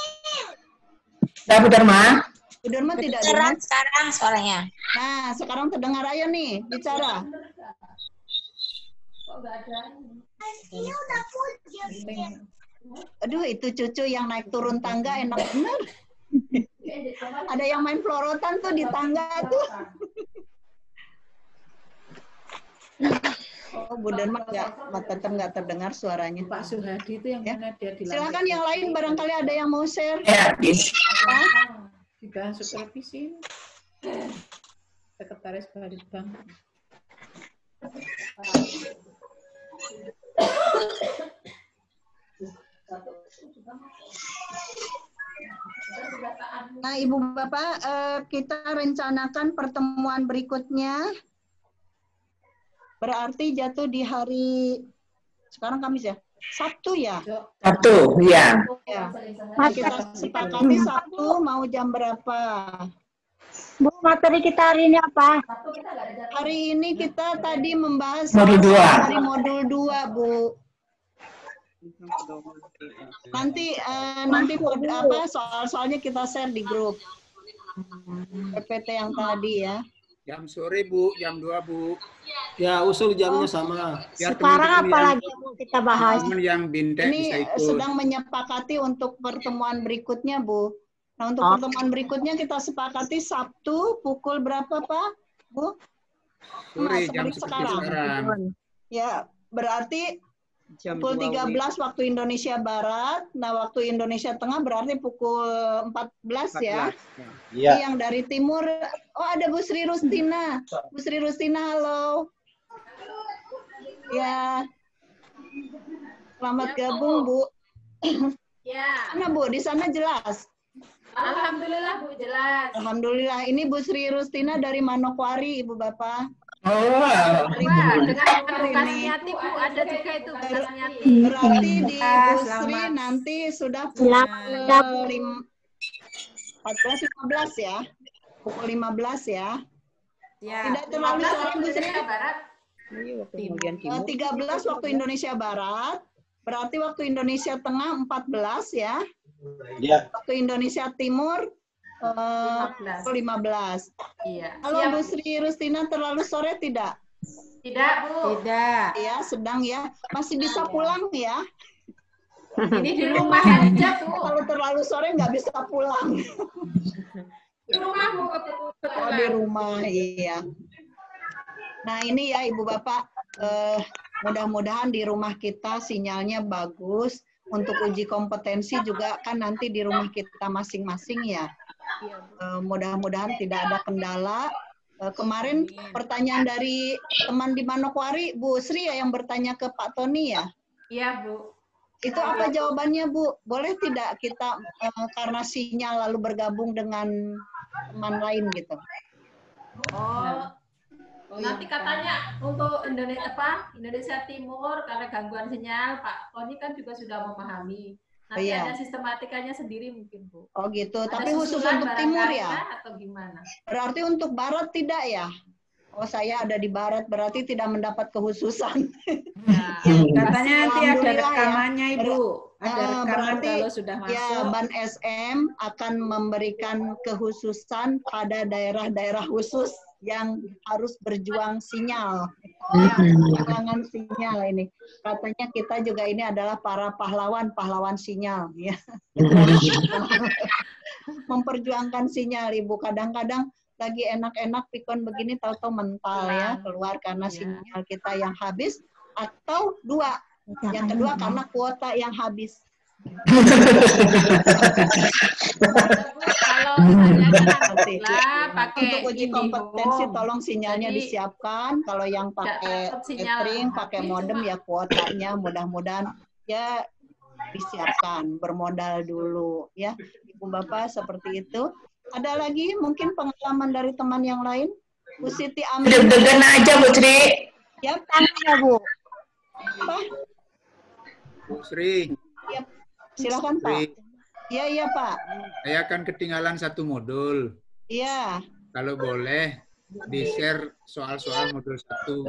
Enggak, Bu Derma. Bu Derma tidak dengar. Sekarang suaranya. Nah, sekarang terdengar, ayo nih, bicara. Aduh, itu cucu yang naik turun tangga enak benar. Ada yang main pelorotan tuh di tangga tuh. Oh, Bu Derma tetap nggak terdengar suaranya. Pak Suhadi itu yang mana dia di silakan yang lain barangkali ada yang mau share. Ya, di bahan supervisi. Sekretaris Balitbank. Nah, Ibu Bapak, kita rencanakan pertemuan berikutnya. Berarti jatuh di hari, sekarang Kamis ya? Sabtu ya? Sabtu, ya. Nah, kita sepakati Sabtu mau jam berapa? Bu, materi kita hari ini apa? Hari ini kita tadi membahas Modul 2. dari modul 2, Bu. Nanti apa soal-soalnya kita share di grup PPT yang tadi ya. Jam sore Bu, jam 2 Bu. Ya, usul jamnya sama. Biar Sekarang apa lagi yang mau kita bahas? Yang bintek Ini bisa ikut. sedang menyepakati untuk pertemuan berikutnya, Bu. Nah, untuk pertemuan berikutnya kita sepakati Sabtu pukul berapa, Pak? Bu? Sore, jam sekarang. Ya, berarti pukul 13 waktu Indonesia Barat. Nah, waktu Indonesia Tengah berarti pukul 14 ya. Iya. Yang dari timur, oh ada Bu Sri Rustina. Bu Sri Rustina, halo. Ya. Selamat gabung, Bu. Ya. Mana, Bu? Di sana jelas. Alhamdulillah, Bu, jelas. Alhamdulillah. Ini Bu Sri Rustina dari Manokwari, Ibu Bapak. Oh, Wah, dengan Bukas Nyati, Bu, ada juga itu Bukas Nyati. Berarti di Bu Sri nanti sudah pukul 14.15 ya. Pukul 15 ya. Ya. Tidak terlalu sore, Bu Sri. Barat. 13 waktu Indonesia Barat. Berarti waktu Indonesia Tengah 14 ya. Iya. Waktu Indonesia Timur 15. Iya. Halo Bu Sri Rustina, terlalu sore tidak? Tidak, Bu. Tidak. Ya, sedang ya. Masih bisa pulang ya. Ini di rumah aja, Bu. Kalau terlalu sore nggak bisa pulang. Di rumah, Bu. Oh, di rumah, iya. Nah, ini ya Ibu Bapak, mudah-mudahan di rumah kita sinyalnya bagus. Untuk uji kompetensi juga kan nanti di rumah kita masing-masing ya. Mudah-mudahan tidak ada kendala. Kemarin pertanyaan dari teman di Manokwari, Bu Sri ya yang bertanya ke Pak Tony ya? Iya, Bu. Itu apa jawabannya, Bu? Boleh tidak kita karena sinyal lalu bergabung dengan teman lain gitu? Nanti katanya untuk Indonesia Timur karena gangguan sinyal, Pak Tony kan juga sudah memahami. Nanti ada sistematikanya sendiri mungkin, Bu. Oh gitu, Ada tapi khusus susulan untuk timur ya? Atau gimana? Berarti untuk barat tidak ya? Oh, saya ada di barat berarti tidak mendapat kekhususan. Katanya nanti ada rekamannya, Ibu. Ada rekaman berarti, kalau sudah masuk. Ya, Ban SM akan memberikan kekhususan pada daerah-daerah khusus yang harus berjuang sinyal. Perjuangan sinyal ini. Katanya kita juga ini adalah para pahlawan sinyal. Ya. Memperjuangkan sinyal, Ibu. Kadang-kadang lagi enak-enak pikon begini tahu-tahu mental ya keluar karena sinyal kita yang habis, atau dua. Yang kedua karena kuota yang habis. Kalau misalnya pakai untuk uji kompetensi tolong sinyalnya disiapkan. Kalau yang pakai catering, pakai modem ya kuotanya mudah-mudahan ya disiapkan, bermodal dulu ya. Ibu Bapak seperti itu. Ada lagi mungkin pengalaman dari teman yang lain? Bu Siti Amin. Deg-degan aja Bu Sri. Ya, tanya Bu. Apa? Bu Sri. Ya, silakan Pak. Iya, iya Pak. Saya akan ketinggalan satu modul. Iya. Kalau boleh di-share soal-soal modul 1.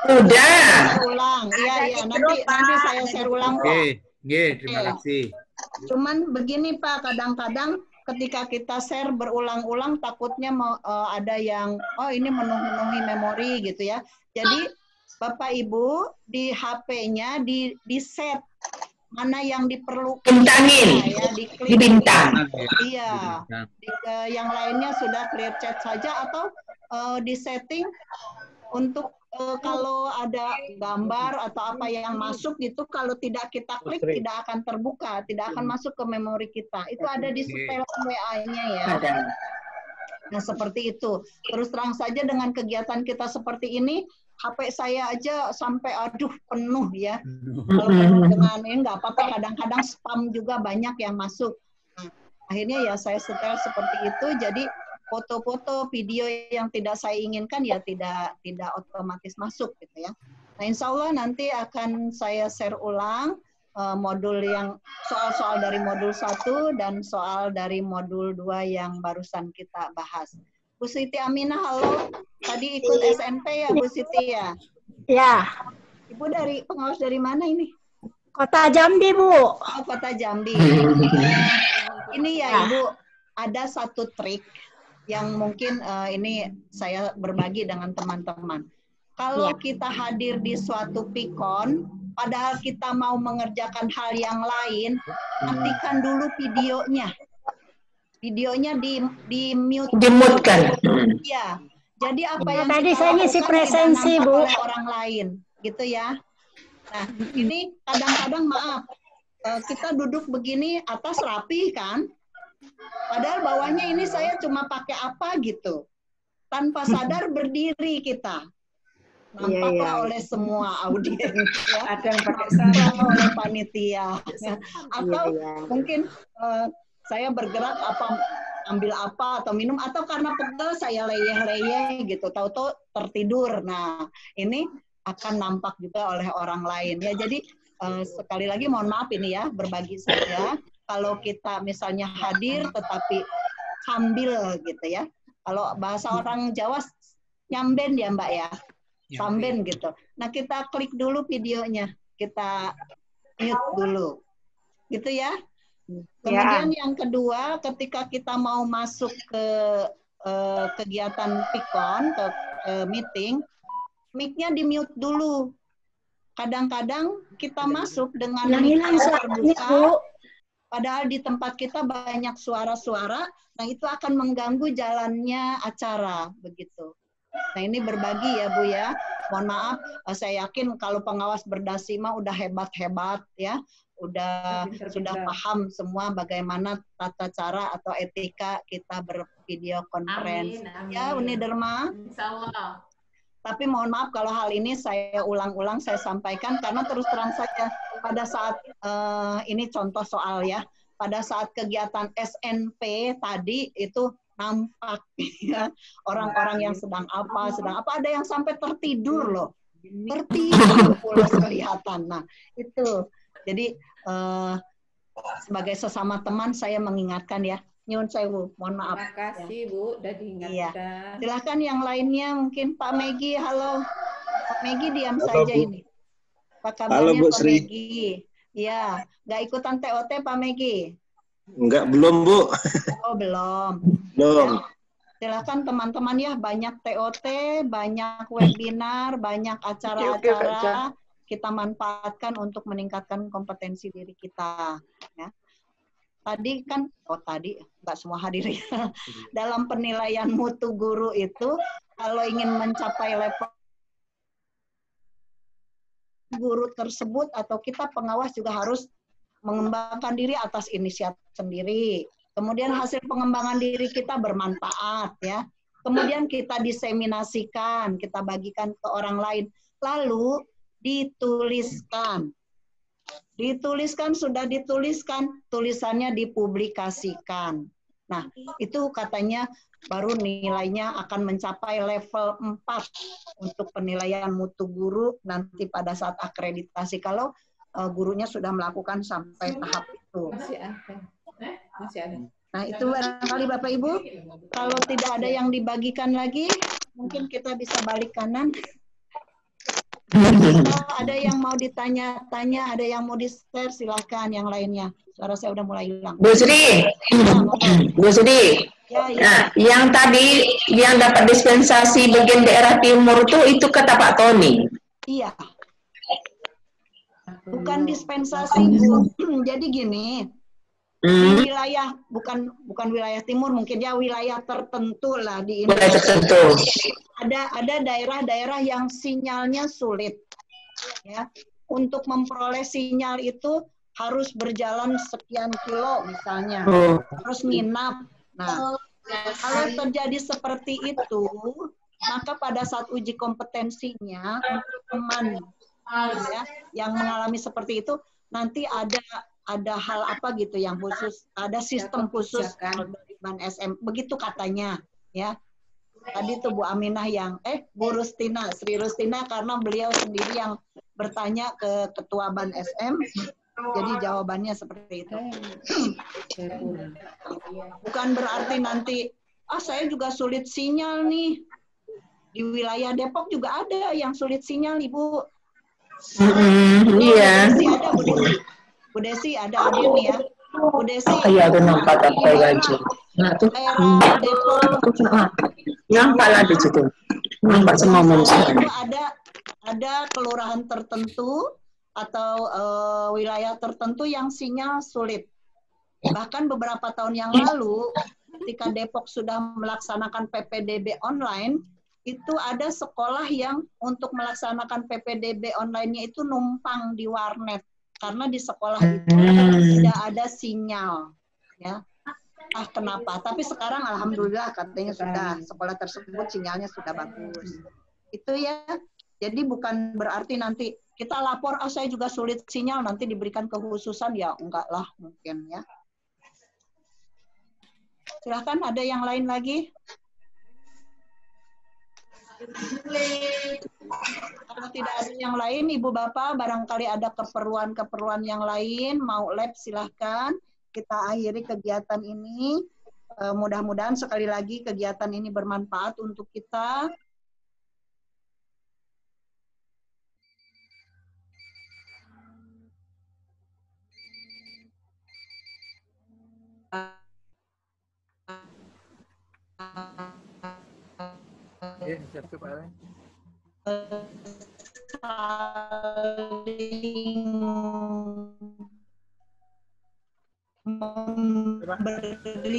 Udah. Ulang. Iya, iya. Nanti saya share ulang Pak. Oke, terima kasih. Cuman begini Pak, kadang-kadang ketika kita share berulang-ulang takutnya ada yang ini memenuhi memori gitu ya. Jadi Bapak Ibu di HP-nya di set mana yang diperlukan, bintangin, ya, dibintang. Iya, yang lainnya sudah clear chat saja atau di setting untuk kalau ada gambar atau apa yang masuk gitu, kalau tidak kita klik tidak akan terbuka, tidak akan masuk ke memori kita. Itu ada di setelan WA-nya ya. Nah seperti itu. Terus terang saja dengan kegiatan kita seperti ini, HP saya aja sampai penuh ya. Kalau penuh dengan ini nggak apa-apa, kadang-kadang spam juga banyak yang masuk. Nah, akhirnya ya saya setel seperti itu, jadi foto-foto, video yang tidak saya inginkan ya tidak otomatis masuk gitu ya. Nah insya Allah nanti akan saya share ulang modul yang soal-soal dari modul 1 dan soal dari modul 2 yang barusan kita bahas. Bu Siti Aminah, halo. Tadi ikut SNP ya Bu Siti ya? Ya. Ibu pengawas dari mana ini? Kota Jambi, Bu. Oh, Kota Jambi. Ini ya Ibu, ada satu trik yang mungkin ini saya berbagi dengan teman-teman. Kalau kita hadir di suatu pikon, padahal kita mau mengerjakan hal yang lain, matikan dulu videonya. Videonya di mute. Dimute-kan. Iya. Jadi apa yang tadi kita saya ngisi presensi, Bu. oleh orang lain, gitu ya. Nah, ini kadang-kadang maaf, kita duduk begini atas rapi kan, padahal bawahnya ini saya cuma pakai apa gitu. Tanpa sadar berdiri kita. Nampaklah oleh semua audiens ya. Ada yang pakai sarung oleh panitia. Ya. Atau mungkin saya bergerak ambil apa atau minum, atau karena pegel saya leyeh-leyeh gitu, tahu-tahu tertidur. Nah, ini akan nampak juga oleh orang lain ya. Jadi sekali lagi mohon maaf ini ya, berbagi saja. Kalau kita misalnya hadir tetapi sambil gitu ya. Kalau bahasa orang Jawa nyamben ya Mbak ya. Samben gitu. Nah, kita klik dulu videonya. Kita mute dulu. Gitu ya. Kemudian yang kedua, ketika kita mau masuk ke kegiatan pikon, ke meeting, mic-nya di-mute dulu. Kadang-kadang kita masuk dengan mic-nya terbuka, padahal di tempat kita banyak suara-suara, nah itu akan mengganggu jalannya acara, begitu. Nah ini berbagi ya Bu ya, mohon maaf, saya yakin kalau pengawas berdasi mah udah hebat-hebat ya, sudah paham semua bagaimana tata cara atau etika kita bervideo conference. Amin, amin. Ya Uni Derma. Insyaallah. Tapi mohon maaf kalau hal ini saya ulang-ulang saya sampaikan karena terus terang saja pada saat ini contoh soal ya, pada saat kegiatan SNP tadi itu nampak ya, orang-orang yang sedang apa ada yang sampai tertidur loh, tertidur pula kelihatan. Nah itu jadi sebagai sesama teman saya mengingatkan ya, nyuwun sewu, mohon maaf. Terima kasih ya. Bu, udah diingatkan. Iya. Silakan yang lainnya, mungkin Pak Megi, halo. Pak Megi diam saja Bu. Ini. Apa kabarnya halo, Bu Pak Sri. Megi? Ya, nggak ikutan TOT Pak Megi? Enggak, belum Bu. Oh belum. Belum. Ya. Silakan teman-teman ya, banyak TOT, banyak webinar, banyak acara-acara kita manfaatkan untuk meningkatkan kompetensi diri kita. Ya. Tadi kan, nggak semua hadir ya. Dalam penilaian mutu guru itu, kalau ingin mencapai level guru tersebut atau kita pengawas juga harus mengembangkan diri atas inisiatif sendiri. Kemudian hasil pengembangan diri kita bermanfaat ya. Kemudian kita diseminasikan, kita bagikan ke orang lain. Lalu dituliskan. Sudah dituliskan, tulisannya dipublikasikan. Nah, itu katanya baru nilainya akan mencapai level 4 untuk penilaian mutu guru nanti pada saat akreditasi. Kalau gurunya sudah melakukan sampai tahap itu. Masih ada. Nah, itu barangkali Bapak Ibu, kalau tidak ada yang dibagikan lagi, mungkin kita bisa balik kanan. Kalau ada yang mau ditanya-tanya, ada yang mau di-share, silahkan yang lainnya. Suara saya udah mulai hilang. Bu Sri, Ya. Nah, yang tadi yang dapat dispensasi bagian daerah timur itu kata Pak Tony. Iya. Bukan dispensasi, Bu. Jadi gini, di wilayah bukan wilayah timur, mungkin ya wilayah tertentu lah di Indonesia. Tertentu. Ada daerah-daerah yang sinyalnya sulit. Ya. Untuk memperoleh sinyal itu harus berjalan sekian kilo misalnya. Harus nginap. Nah, kalau terjadi seperti itu, maka pada saat uji kompetensinya untuk teman ya, yang mengalami seperti itu, nanti ada hal apa gitu yang khusus, ada sistem khusus dari Ban SM, begitu katanya ya. Tadi tuh Bu Aminah Bu Rustina, Sri Rustina, karena beliau sendiri yang bertanya ke Ketua Ban SM, jadi jawabannya seperti itu. Bukan berarti nanti, saya juga sulit sinyal nih. Di wilayah Depok juga ada yang sulit sinyal, Ibu. Iya. Bu Desi ada hadir nih ya. Bu Desi. Iya, ada nampak apa baju. Nah, tuh. Nampak lah di situ. Nampak semua manusia. Ada kelurahan tertentu atau wilayah tertentu yang sinyal sulit. Bahkan beberapa tahun yang lalu, ketika Depok sudah melaksanakan PPDB online, itu ada sekolah yang untuk melaksanakan PPDB online-nya itu numpang di warnet. Karena di sekolah itu tidak ada sinyal. Ya. Kenapa? Tapi sekarang alhamdulillah katanya sudah, sekolah tersebut sinyalnya sudah bagus. Itu ya. Jadi bukan berarti nanti kita lapor, saya juga sulit sinyal, nanti diberikan kekhususan, ya enggak lah mungkin ya. Silahkan, ada yang lain lagi? Kalau tidak ada yang lain, Ibu Bapak, barangkali ada keperluan-keperluan yang lain, mau lab silahkan. Kita akhiri kegiatan ini. Mudah-mudahan sekali lagi kegiatan ini bermanfaat untuk kita. Ya, siap Pak Alen. Memberi